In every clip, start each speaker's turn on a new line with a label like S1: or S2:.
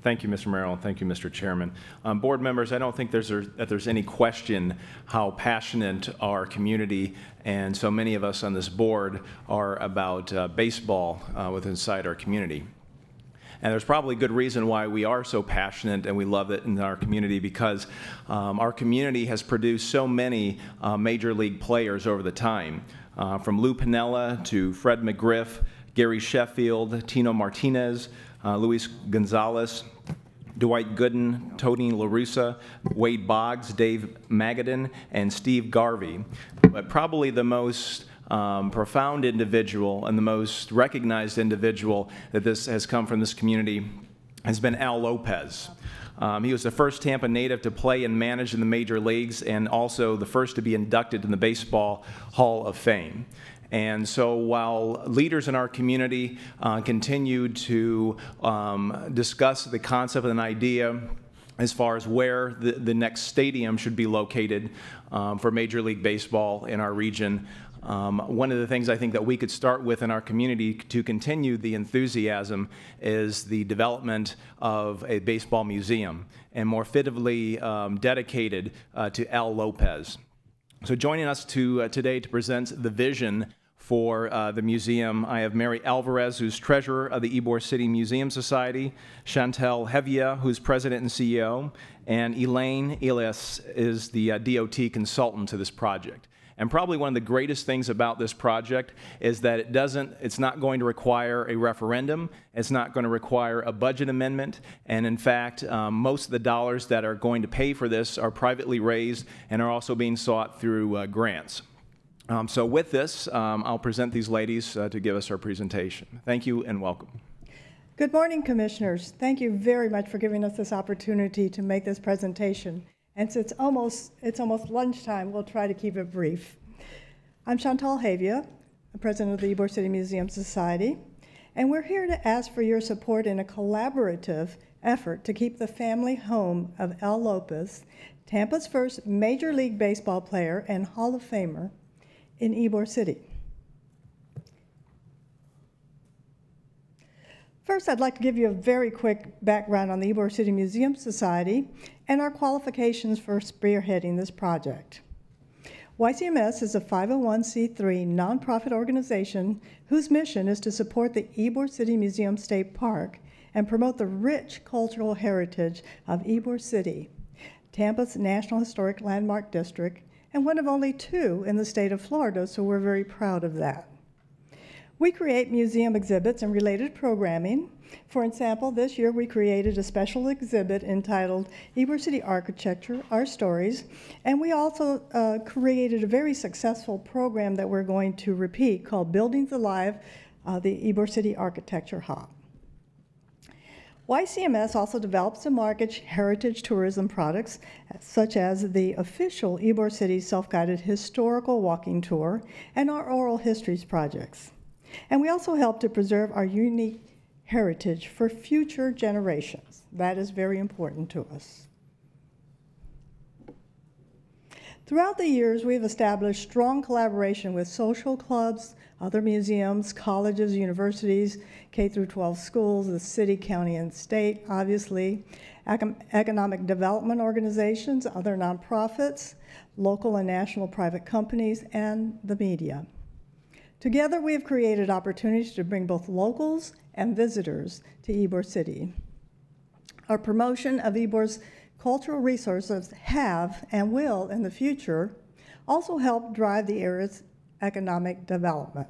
S1: Thank you, Mr. Merrill, and thank you, Mr. Chairman. Board members, I don't think there's any question how passionate our community and so many of us on this board are about baseball inside our community. And there's probably good reason why we are so passionate and we love it in our community, because our community has produced so many major league players over the time, from Lou Piniella to Fred McGriff, Gary Sheffield, Tino Martinez, Luis Gonzalez, Dwight Gooden, Tony La Russa, Wade Boggs, Dave Magadan, and Steve Garvey. But probably the most profound individual and the most recognized individual that this has come from this community has been Al Lopez. He was the first Tampa native to play and manage in the major leagues, and also the first to be inducted in the Baseball Hall of Fame. And so while leaders in our community continue to discuss the concept and idea as far as where the next stadium should be located for Major League Baseball in our region, one of the things I think that we could start with in our community to continue the enthusiasm is the development of a baseball museum, and more fittingly dedicated to Al Lopez. So joining us today to present the vision for the museum, I have Mary Alvarez, who's treasurer of the Ybor City Museum Society, Chantel Hevia, who's president and CEO, and Elaine Elias is the DOT consultant to this project. And probably one of the greatest things about this project is that it's not going to require a referendum, it's not going to require a budget amendment, and in fact, most of the dollars that are going to pay for this are privately raised and are also being sought through grants. So with this, I'll present these ladies to give us our presentation. Thank you and welcome.
S2: Good morning, Commissioners. Thank you very much for giving us this opportunity to make this presentation. And since it's almost lunchtime, we'll try to keep it brief. I'm Chantal Hevia, president of the Ybor City Museum Society, and we're here to ask for your support in a collaborative effort to keep the family home of Al Lopez, Tampa's first Major League Baseball player and Hall of Famer, in Ybor City. First, I'd like to give you a very quick background on the Ybor City Museum Society and our qualifications for spearheading this project. YCMS is a 501c3 nonprofit organization whose mission is to support the Ybor City Museum State Park and promote the rich cultural heritage of Ybor City, Tampa's National Historic Landmark District, and one of only 2 in the state of Florida, so we're very proud of that. We create museum exhibits and related programming. For example, this year we created a special exhibit entitled Ybor City Architecture, Our Stories, and we also created a very successful program that we're going to repeat called Buildings Alive, the Ybor City Architecture Hub. YCMS also develops and markets heritage tourism products, such as the official Ybor City self-guided historical walking tour and our oral histories projects. And we also help to preserve our unique heritage for future generations. That is very important to us. Throughout the years, we've established strong collaboration with social clubs, other museums, colleges, universities, K-12 schools, the city, county, and state, obviously, economic development organizations, other nonprofits, local and national private companies, and the media. Together, we have created opportunities to bring both locals and visitors to Ybor City. Our promotion of Ybor's cultural resources have and will in the future also help drive the area's economic development.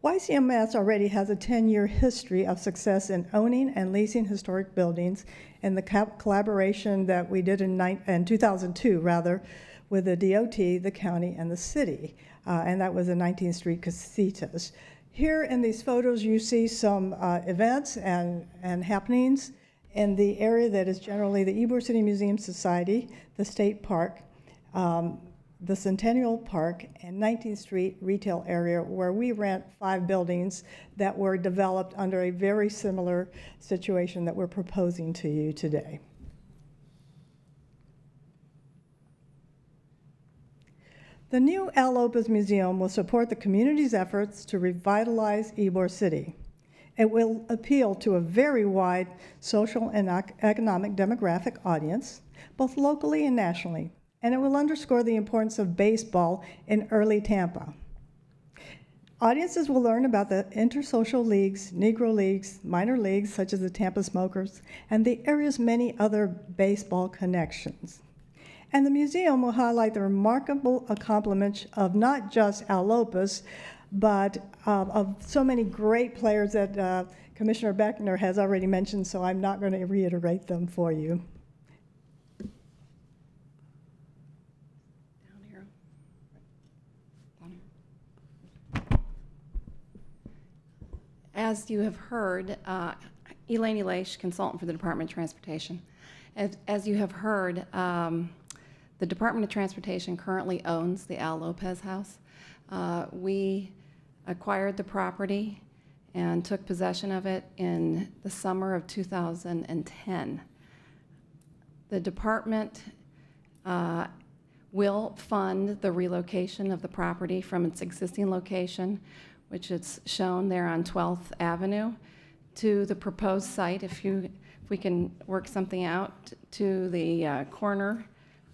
S2: YCMS already has a 10-year history of success in owning and leasing historic buildings, and the collaboration that we did in 2002, with the DOT, the county, and the city, and that was the 19th Street Casitas. Here in these photos, you see some events and happenings in the area that is generally the Ybor City Museum Society, the State Park, the Centennial Park, and 19th Street retail area, where we rent 5 buildings that were developed under a very similar situation that we're proposing to you today. The new Al Lopez Museum will support the community's efforts to revitalize Ybor City. It will appeal to a very wide social and economic demographic audience, both locally and nationally, and it will underscore the importance of baseball in early Tampa. Audiences will learn about the intersocial leagues, Negro leagues, minor leagues such as the Tampa Smokers, and the area's many other baseball connections. And the museum will highlight the remarkable accomplishments of not just Al Lopez, but of so many great players that Commissioner Beckner has already mentioned, so I'm not going to reiterate them for you.
S3: As you have heard, Elaine Elish, consultant for the Department of Transportation. As you have heard, the Department of Transportation currently owns the Al Lopez House. We acquired the property and took possession of it in the summer of 2010. The department will fund the relocation of the property from its existing location, which is shown there on 12th Avenue, to the proposed site, if we can work something out, to the corner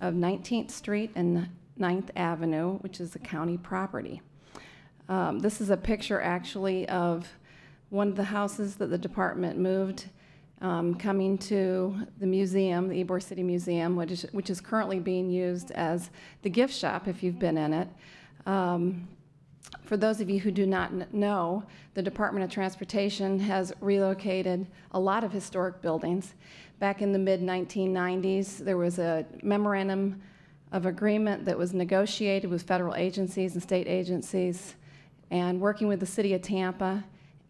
S3: of 19th Street and 9th Avenue, which is the county property. This is a picture actually of one of the houses that the department moved coming to the museum, the Ybor City Museum, which is currently being used as the gift shop if you've been in it. For those of you who do not know, the Department of Transportation has relocated a lot of historic buildings. Back in the mid-1990s, there was a memorandum of agreement that was negotiated with federal agencies and state agencies, and working with the city of Tampa,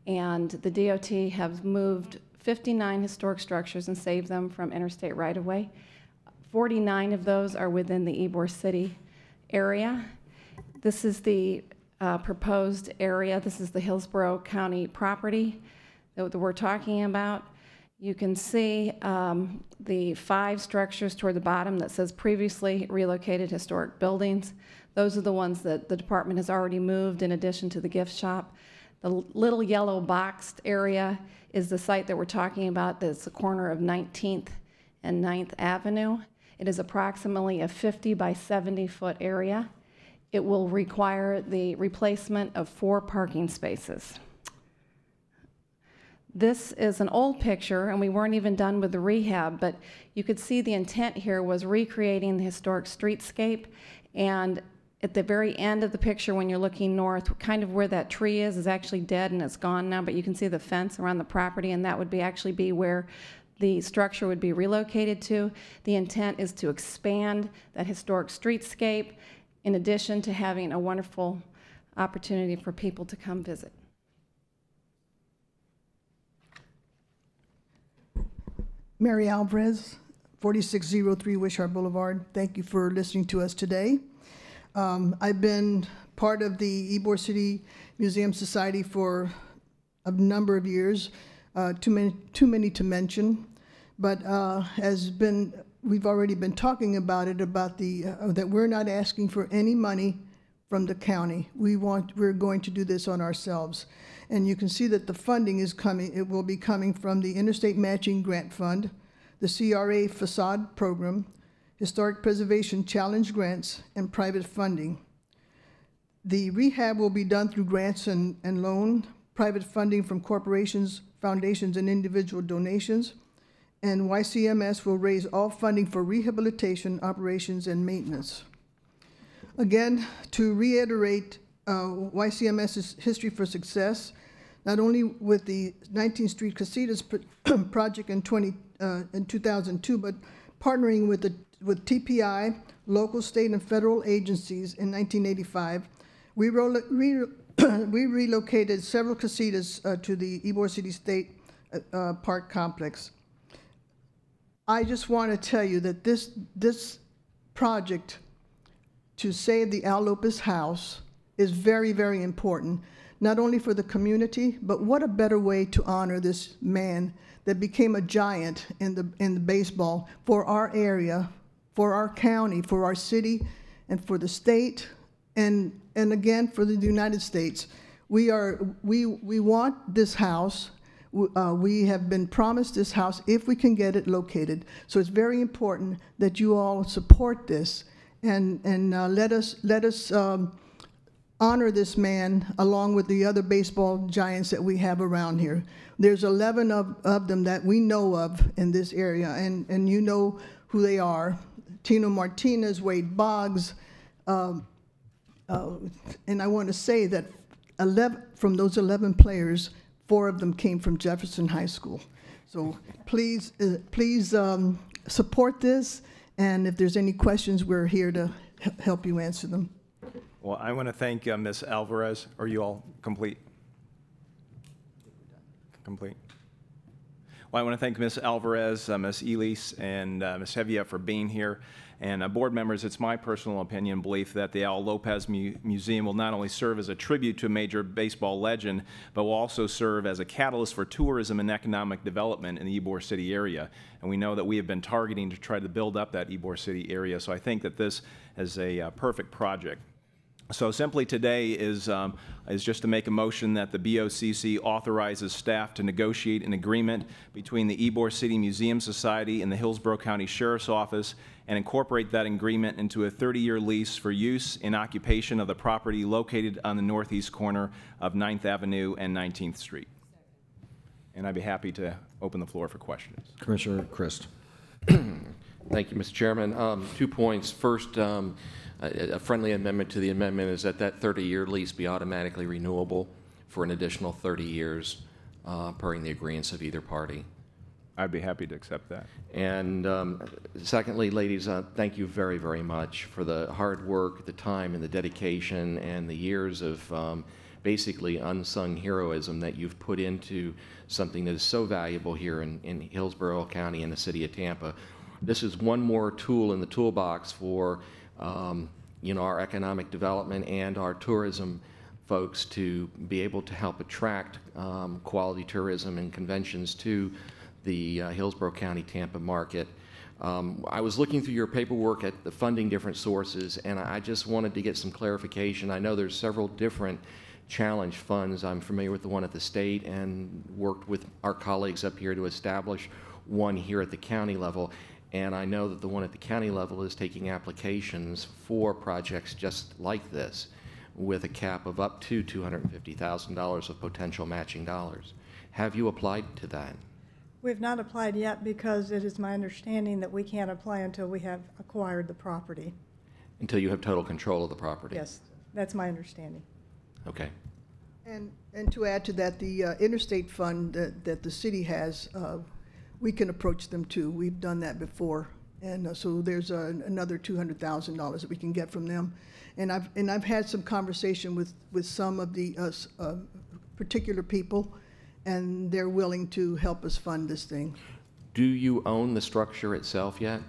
S3: and the DOT have moved 59 historic structures and saved them from interstate right-of-way. 49 of those are within the Ybor City area. This is the proposed area. This is the Hillsborough County property that we're talking about. You can see the 5 structures toward the bottom that says previously relocated historic buildings. Those are the ones that the department has already moved in addition to the gift shop. The little yellow boxed area is the site that we're talking about. That's the corner of 19th and 9th Avenue. It is approximately a 50 by 70 foot area. It will require the replacement of 4 parking spaces. This is an old picture, and we weren't even done with the rehab, but you could see the intent here was recreating the historic streetscape, and at the very end of the picture when you're looking north, kind of where that tree is actually dead and it's gone now, but you can see the fence around the property, and that would actually be where the structure would be relocated to. The intent is to expand that historic streetscape in addition to having a wonderful opportunity for people to come visit.
S4: Mary Alvarez, 4603 Wishart Boulevard. Thank you for listening to us today. I've been part of the Ybor City Museum Society for a number of years, too many to mention, but we've already been talking about it, about that we're not asking for any money from the county. We're going to do this on ourselves. And you can see that the funding is coming. It will be coming from the Interstate Matching Grant Fund, the CRA Facade Program, Historic Preservation Challenge Grants, and private funding. The rehab will be done through grants and loan, private funding from corporations, foundations, and individual donations, and YCMS will raise all funding for rehabilitation, operations, and maintenance. Again, to reiterate YCMS's history for success, not only with the 19th Street Casitas project in 2002, but partnering with TPI, local, state, and federal agencies in 1985, we relocated several casitas to the Ybor City State Park Complex. I just want to tell you that this project to save the Al Lopez house is very, very important, not only for the community, but what a better way to honor this man that became a giant in the baseball for our area, for our county, for our city, and for the state, and again for the United States. We want this house, We have been promised this house if we can get it located. So it's very important that you all support this and let us honor this man along with the other baseball giants that we have around here. There's 11 of them that we know of in this area, and you know who they are. Tino Martinez, Wade Boggs, and I want to say that from those 11 players, 4 of them came from Jefferson High School. So please support this, and if there's any questions, we're here to help you answer them.
S1: Well, I want to thank Ms. Alvarez. Are you all complete? Complete. Well, I want to thank Ms. Alvarez, Ms. Elise, and Ms. Hevia for being here. And board members, it's my personal opinion, belief that the Al Lopez Museum will not only serve as a tribute to a major baseball legend, but will also serve as a catalyst for tourism and economic development in the Ybor City area. And we know that we have been targeting to try to build up that Ybor City area, so I think that this is a perfect project. So simply today is just to make a motion that the BOCC authorizes staff to negotiate an agreement between the Ybor City Museum Society and the Hillsborough County Sheriff's Office and incorporate that agreement into a 30-year lease for use and occupation of the property located on the northeast corner of 9th Avenue and 19th Street. And I'd be happy to open the floor for questions.
S5: Commissioner Christ.
S6: Thank you, Mr. Chairman. 2 points. First, a friendly amendment to the amendment is that 30-year lease be automatically renewable for an additional 30 years per the agreements of either party.
S1: I'd be happy to accept that.
S6: And secondly, ladies, thank you very, very much for the hard work, the time, and the dedication, and the years of basically unsung heroism that you've put into something that is so valuable here in Hillsborough County and the city of Tampa. This is one more tool in the toolbox for our economic development and our tourism folks to be able to help attract quality tourism and conventions to the Hillsborough County Tampa market. I was looking through your paperwork at the funding different sources, and I just wanted to get some clarification. I know there's several different challenge funds. I'm familiar with the one at the state and worked with our colleagues up here to establish one here at the county level. And I know that the one at the county level is taking applications for projects just like this with a cap of up to $250,000 of potential matching dollars. Have you applied to that?
S2: We have not applied yet because it is my understanding that we can't apply until we have acquired the property.
S6: Until you have total control of the property?
S2: Yes, that's my understanding.
S6: Okay.
S4: And to add to that, the interstate fund that the city has, we can approach them too. We've done that before, and so there's another $200,000 that we can get from them. And I've had some conversation with some of the particular people, and they're willing to help us fund this thing.
S6: Do you own the structure itself yet?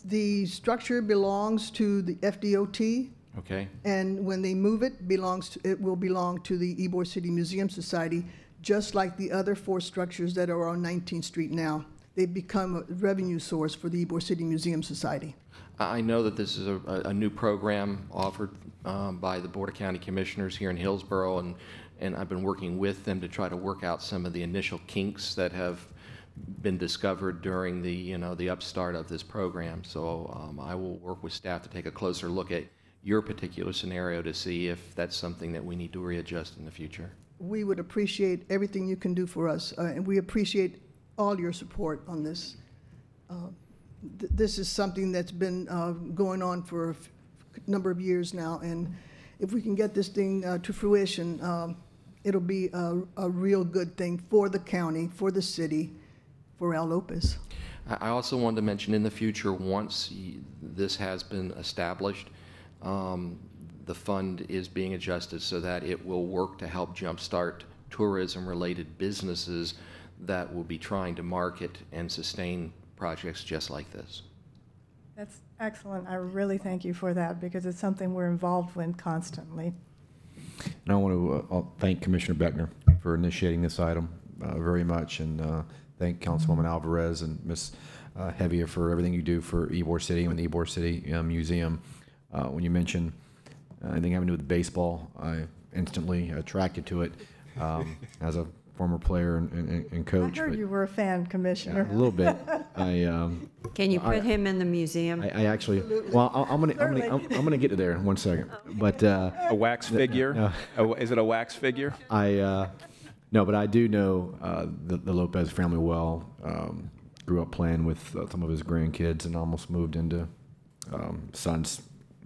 S4: The structure belongs to the FDOT.
S6: Okay.
S4: And when they move it, it will belong to the Ybor City Museum Society, just like the other 4 structures that are on 19th Street now. They've become a revenue source for the Ybor City Museum Society.
S6: I know that this is a new program offered by the Board of County Commissioners here in Hillsborough, and I've been working with them to try to work out some of the initial kinks that have been discovered during the upstart of this program. So I will work with staff to take a closer look at your particular scenario to see if that's something that we need to readjust in the future.
S4: We would appreciate everything you can do for us, and we appreciate all your support on this. This is something that's been going on for a number of years now, and if we can get this thing to fruition, it'll be a real good thing for the county, for the city, for Al Lopez.
S6: I also wanted to mention in the future, once this has been established, the fund is being adjusted so that it will work to help jumpstart tourism-related businesses that will be trying to market and sustain projects just like this.
S2: That's excellent. I really thank you for that because it's something we're involved with constantly.
S5: And I want to thank Commissioner Beckner for initiating this item very much, and thank Councilwoman Alvarez and Ms. Hevia for everything you do for Ybor City and the Ybor City Museum. When you mentioned anything having to do with baseball, I instantly attracted to it. As a former player and
S2: I
S5: coach.
S2: heard
S5: but-
S2: you were a fan, Commissioner.
S5: a little bit.
S7: Can you put him in the museum?
S5: I actually, well, I'm gonna get to there in 1 second. But
S1: A wax figure? Is it a wax figure?
S5: no, but I do know the Lopez family well. Grew up playing with some of his grandkids and almost moved into sons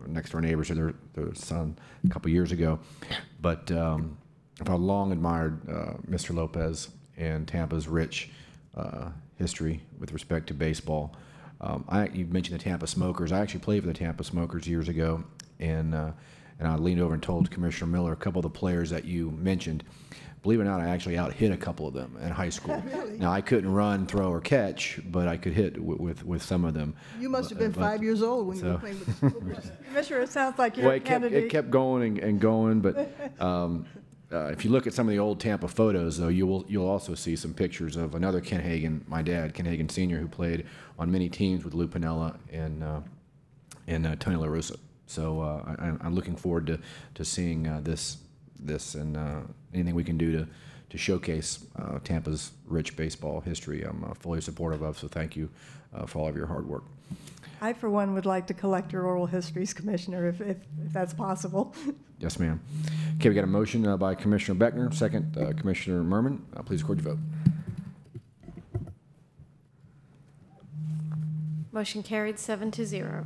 S5: next door neighbors to their son a couple years ago. But I've long admired Mr. Lopez and Tampa's rich history with respect to baseball. You mentioned the Tampa Smokers. I actually played for the Tampa Smokers years ago, and I leaned over and told Commissioner Miller a couple of the players that you mentioned. Believe it or not, I actually out-hit a couple of them in high school.
S4: Really?
S5: Now, I couldn't run, throw, or catch, but I could hit with some of them.
S4: You must have been 5 years old when you were playing with the Smokers.
S2: Commissioner, it sounds like you're
S5: Well,
S2: a candidate.
S5: it kept going and going, but if you look at some of the old Tampa photos, though, you'll also see some pictures of another Ken Hagan, my dad, Ken Hagan Sr., who played on many teams with Lou Piniella and Tony La Russa. So I'm looking forward to seeing this and anything we can do to showcase Tampa's rich baseball history. I'm fully supportive of. So thank you for all of your hard work.
S2: I, for one, would like to collect your oral histories, Commissioner, if that's possible.
S5: Yes, ma'am. Okay, we got a motion by Commissioner Beckner, second Commissioner Merman. Please record your vote.
S8: Motion carried 7-0.